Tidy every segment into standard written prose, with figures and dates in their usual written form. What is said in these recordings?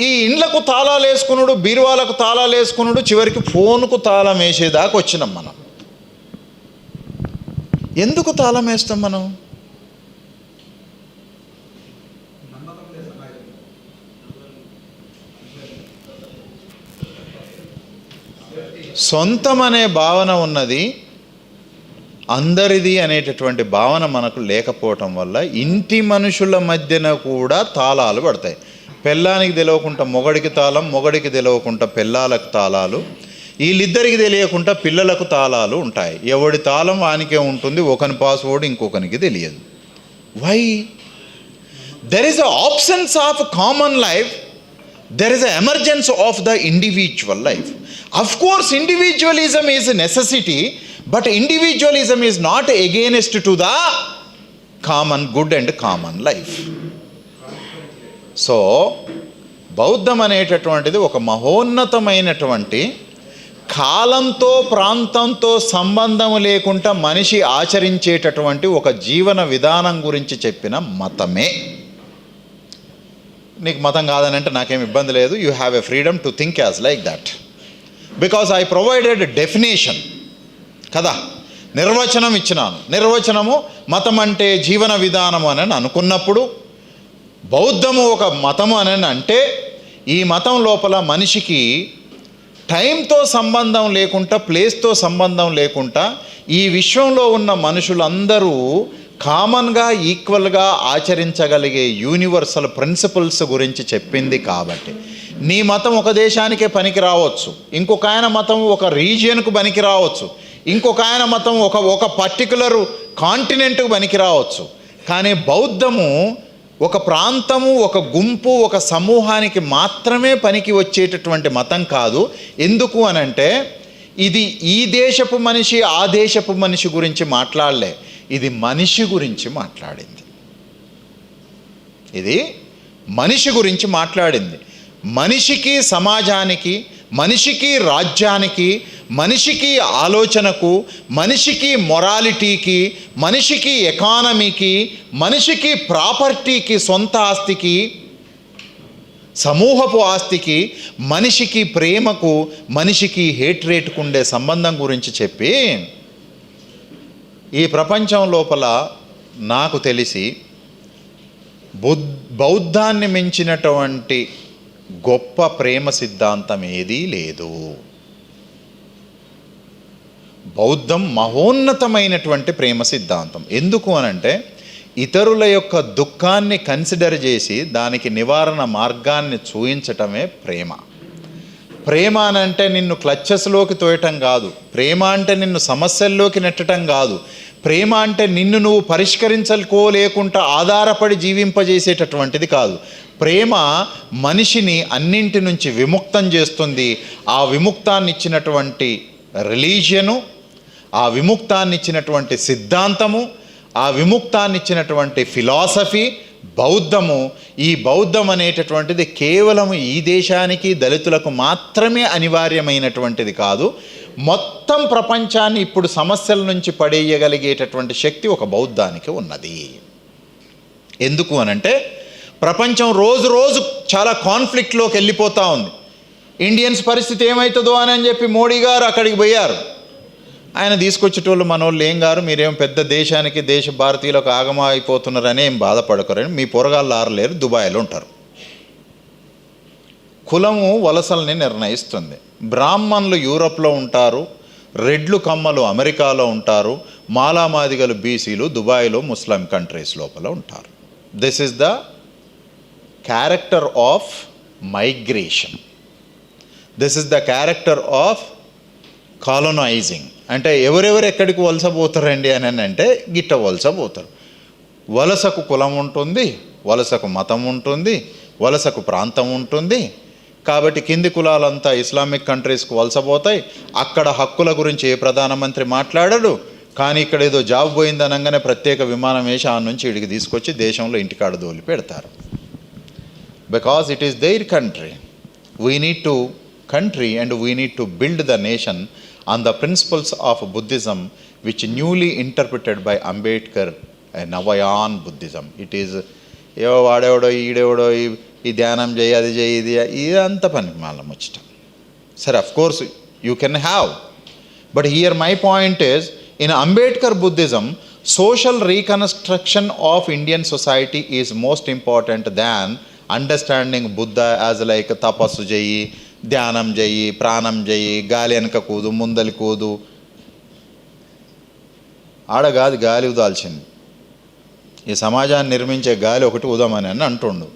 ఈ ఇండ్లకు తాళాలు వేసుకున్నాడు, బీరువాలకు తాళాలు వేసుకున్నాడు, చివరికి ఫోన్కు తాళం వేసేదాకా వచ్చినాం మనం. ఎందుకు తాళం వేస్తాం మనం? సొంతం అనే భావన ఉన్నది, అందరిది అనేటటువంటి భావన మనకు లేకపోవటం వల్ల ఇంటి మనుషుల మధ్యన కూడా తాళాలు పడతాయి. పెళ్ళానికి తెలియకుండా మొగడికి తాళం, మొగడికి తెలియకుండా పెళ్ళాలకు తాళాలు, వీళ్ళిద్దరికి తెలియకుండా పిల్లలకు తాళాలు ఉంటాయి. ఎవడి తాళం వానికే ఉంటుంది, ఒకని పాస్వర్డ్ ఇంకొకనికి తెలియదు. Why? There is a absence of common life, there is a emergence of the individual life. Of course individualism is a necessity, but individualism is not against to the common good and common life. So బౌద్ధం అనేటటువంటిది ఒక మహోన్నతమైనటువంటి, కాలంతో ప్రాంతంతో సంబంధం లేకుండా మనిషి ఆచరించేటటువంటి ఒక జీవన విధానం గురించి చెప్పిన మతమే. నీకు మతం కాదని అంటే నాకేం ఇబ్బంది లేదు. You have a freedom to think as like that, because I provided definition కదా, నిర్వచనం ఇచ్చినాను. నిర్వచనము మతం అంటే జీవన విధానము అని అనుకున్నప్పుడు, బౌద్ధము ఒక మతము అని అంటే ఈ మతం లోపల మనిషికి టైంతో సంబంధం లేకుండా, ప్లేస్తో సంబంధం లేకుండా ఈ విశ్వంలో ఉన్న మనుషులందరూ కామన్గా ఈక్వల్గా ఆచరించగలిగే యూనివర్సల్ ప్రిన్సిపల్స్ గురించి చెప్పింది. కాబట్టి నీ మతం ఒక దేశానికే పనికి రావచ్చు, ఇంకొక ఆయన మతం ఒక రీజియన్కు పనికి రావచ్చు, ఇంకొక ఆయన మతం ఒక పర్టికులర్ కాంటినెంట్కు పనికి రావచ్చు. కానీ బౌద్ధము ఒక ప్రాంతము, ఒక గుంపు, ఒక సమూహానికి మాత్రమే పనికి వచ్చేటటువంటి మతం కాదు. ఎందుకు అనంటే ఇది ఈ దేశపు మనిషి ఆ దేశపు మనిషి గురించి మాట్లాడలే, ఇది మనిషి గురించి మాట్లాడింది. ఇది మనిషి గురించి మాట్లాడింది. మనిషికి సమాజానికి, మనిషికి రాజ్యానికి, మనిషికి ఆలోచనకు, మనిషికి మొరాలిటీకి, మనిషికి ఎకానమీకి, మనిషికి ప్రాపర్టీకి, సొంత ఆస్తికి, సమూహపు ఆస్తికి, మనిషికి ప్రేమకు, మనిషికి హేట్రేట్కు ఉండే సంబంధం గురించి చెప్పి ఈ ప్రపంచం లోపల నాకు తెలిసి బౌద్ధాన్ని మించినటువంటి గొప్ప ప్రేమ సిద్ధాంతం ఏదీ లేదు. బౌద్ధం మహోన్నతమైనటువంటి ప్రేమ సిద్ధాంతం. ఎందుకు అనంటే ఇతరుల యొక్క దుఃఖాన్ని కన్సిడర్ చేసి దానికి నివారణ మార్గాన్ని చూయించటమే ప్రేమ. ప్రేమ అనంటే నిన్ను క్లచెస్లోకి తోయటం కాదు, ప్రేమ అంటే నిన్ను సమస్యల్లోకి నెట్టడం కాదు, ప్రేమ అంటే నిన్ను నువ్వు పరిష్కరించుకోలేకుండా ఆధారపడి జీవింపజేసేటటువంటిది కాదు. ప్రేమ మనిషిని అన్నింటి నుంచి విముక్తం చేస్తుంది. ఆ విముక్తాన్ని ఇచ్చినటువంటి రిలీజియను, ఆ విముక్తాన్ని ఇచ్చినటువంటి సిద్ధాంతము, ఆ విముక్తాన్ని ఇచ్చినటువంటి ఫిలాసఫీ బౌద్ధము. ఈ బౌద్ధం అనేటటువంటిది కేవలం ఈ దేశానికి, దళితులకు మాత్రమే అనివార్యమైనటువంటిది కాదు. మొత్తం ప్రపంచాన్ని ఇప్పుడు సమస్యల నుంచి పడేయగలిగేటటువంటి శక్తి ఒక బౌద్ధానికి ఉన్నది. ఎందుకు అనంటే ప్రపంచం రోజు రోజు చాలా కాన్ఫ్లిక్ట్లోకి వెళ్ళిపోతూ ఉంది. ఇండియన్స్ పరిస్థితి ఏమవుతుందో అని చెప్పి మోడీ గారు అక్కడికి పోయారు. ఆయన తీసుకొచ్చేటోళ్ళు మనోళ్ళు ఏం గారు, మీరేం పెద్ద దేశానికి, దేశ భారతీయులకు ఆగమా అయిపోతున్నారని ఏం బాధపడకరని, మీ పొరగాళ్ళు ఆరలేరు, దుబాయ్లో ఉంటారు. కులము వలసల్ని నిర్ణయిస్తుంది. బ్రాహ్మణులు యూరప్లో ఉంటారు, రెడ్లు కమ్మలు అమెరికాలో ఉంటారు, మాలామాదిగలు బీసీలు దుబాయ్లో ముస్లిం కంట్రీస్ లోపల ఉంటారు. This is the character of migration. This is the character of colonising. అంటే ఎవరెవరు ఎక్కడికి వలసపోతారండి అని అంటే గిట్ట వలసపోతారు. వలసకు కులం ఉంటుంది, వలసకు మతం ఉంటుంది, వలసకు ప్రాంతం ఉంటుంది. కాబట్టి కింది కులాలంతా ఇస్లామిక్ కంట్రీస్కు వలసపోతాయి. అక్కడ హక్కుల గురించి ఏ ప్రధానమంత్రి మాట్లాడడు. కానీ ఇక్కడ ఏదో జాబ్ పోయింది అనగానే ప్రత్యేక విమానం వేసి ఆ నుంచి ఇడికి తీసుకొచ్చి దేశంలో ఇంటికాడ దోలి పెడతారు. Because it is there country. We need to country and we need to build the nation on the principles of Buddhism, which newly interpreted by Ambedkar, Navayan Buddhism. It is వాడేవాడో ఈడేవాడో ఈ ధ్యానం చేయి, అది చేయి, ఇది అంత పని మళ్ళీ ముచ్చట. సరే, of course you can have, but here my point is in Ambedkar Buddhism social reconstruction of Indian society is most important than understanding Buddha as like తపస్సు చెయ్యి, ధ్యానం చెయ్యి, ప్రాణం చెయ్యి, గాలి వెనక కూదు, ముందలి కూదు. ఆడ కాదు గాలి ఉదాల్చింది, ఈ సమాజాన్ని నిర్మించే గాలి ఒకటి ఉదమని అని అంటుండు.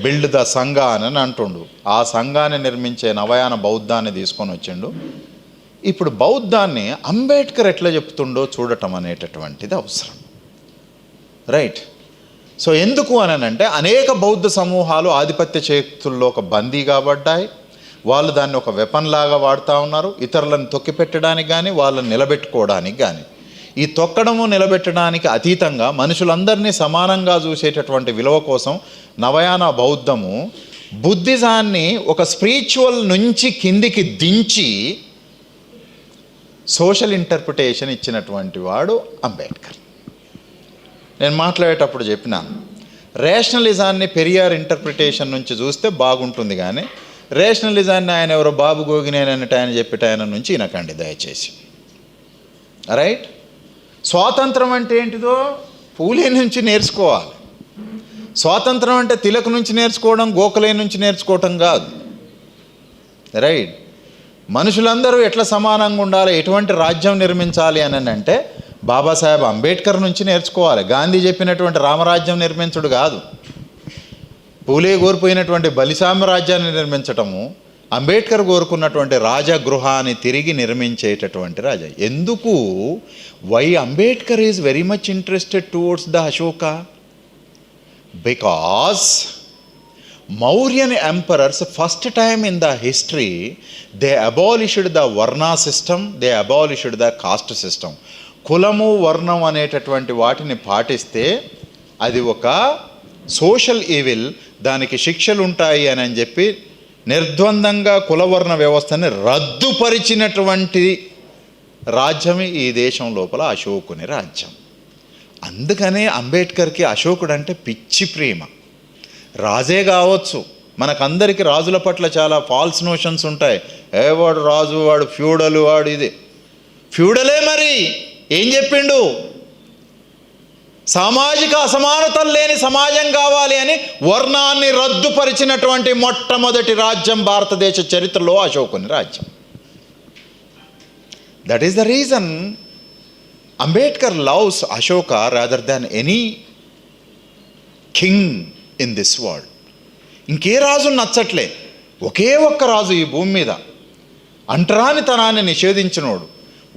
బిల్డ్ ద సంఘ అని అంటుండు. ఆ సంఘాన్ని నిర్మించే నవయాన బౌద్ధాన్ని తీసుకొని వచ్చిండు. ఇప్పుడు బౌద్ధాన్ని అంబేద్కర్ ఎట్లా చెప్తుండో చూడటం అనేటటువంటిది అవసరం. రైట్. సో ఎందుకు అని అంటే అనేక బౌద్ధ సమూహాలు ఆధిపత్య చేతుల్లో ఒక బందీ కాబడ్డాయి. వాళ్ళు దాన్ని ఒక వెపన్ లాగా వాడుతూ ఉన్నారు, ఇతరులను తొక్కిపెట్టడానికి కానీ వాళ్ళని నిలబెట్టుకోవడానికి కానీ. ఈ తొక్కడము నిలబెట్టడానికి అతీతంగా మనుషులందరినీ సమానంగా చూసేటటువంటి విలువ కోసం నవయాన బౌద్ధము బుద్ధిజాన్ని ఒక స్పిరిచువల్ నుంచి కిందికి దించి సోషల్ ఇంటర్ప్రిటేషన్ ఇచ్చినటువంటి వాడు అంబేద్కర్. నేను మాట్లాడేటప్పుడు చెప్పినాను, రేషనలిజాన్ని పెరియార్ ఇంటర్ప్రిటేషన్ నుంచి చూస్తే బాగుంటుంది, కానీ రేషనలిజాన్ని ఆయన ఎవరో బాబు గోగినేనన్నట్టు ఆయన చెప్పేట ఆయన నుంచి వినకండి దయచేసి. రైట్. స్వాతంత్రం అంటే ఏంటిదో పూలే నుంచి నేర్చుకోవాలి. స్వాతంత్రం అంటే తిలక్ నుంచి నేర్చుకోవడం, గోఖలే నుంచి నేర్చుకోవటం కాదు. రైట్. మనుషులందరూ ఎట్లా సమానంగా ఉండాలి, ఎటువంటి రాజ్యం నిర్మించాలి అని అంటే బాబాసాహెబ్ అంబేద్కర్ నుంచి నేర్చుకోవాలి. గాంధీ చెప్పినటువంటి రామరాజ్యం నిర్మించడు కాదు, పూలే కోల్పోయినటువంటి బలిసామ్రాజ్యాన్ని నిర్మించటము, అంబేద్కర్ కోరుకున్నటువంటి రాజగృహాన్ని తిరిగి నిర్మించేటటువంటి రాజా. ఎందుకు? Why Ambedkar is very much interested towards the Ashoka? Because Mauryan emperors, first time in the history, they abolished the Varna system, they abolished the caste system. కులము వర్ణం అనేటటువంటి వాటిని పాటిస్తే అది ఒక సోషల్ ఈవిల్, దానికి శిక్షలు ఉంటాయి అని చెప్పి నిర్ద్వందంగా కులవర్ణ వ్యవస్థని రద్దుపరిచినటువంటి రాజ్యం ఈ దేశం లోపల అశోకుని రాజ్యం. అందుకనే అంబేద్కర్కి అశోకుడు అంటే పిచ్చి ప్రేమ. రాజే కావచ్చు, మనకందరికీ రాజుల పట్ల చాలా ఫాల్స్ నోషన్స్ ఉంటాయి. వాడు రాజు, వాడు ఫ్యూడలు, వాడు ఇది ఫ్యూడలే. మరి ఏం చెప్పిండు? సామాజిక అసమానతలు లేని సమాజం కావాలి అని వర్ణాన్ని రద్దుపరిచినటువంటి మొట్టమొదటి రాజ్యం భారతదేశ చరిత్రలో అశోకుని రాజ్యం. That is the reason Ambedkar loves Ashoka rather than any king in this world. ఇంకే రాజు నచ్చట్లే, ఒకే ఒక్క రాజు ఈ భూమి మీద అంటరానితనాన్ని నిషేధించినోడు,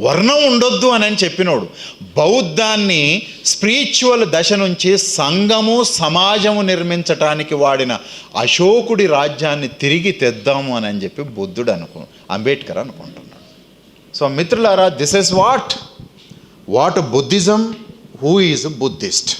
వర్ణం ఉండొద్దు అని చెప్పినోడు, బౌద్ధాన్ని స్పిరిచువల్ దశ నుంచి సంఘము సమాజము నిర్మించటానికి వాడిన అశోకుడి రాజ్యాన్ని తిరిగి తెద్దాము అని చెప్పి బుద్ధుడు అంబేద్కర్ అనుకుంటున్నాడు. సో మిత్రులారా, this is what Buddhism, who is Buddhist.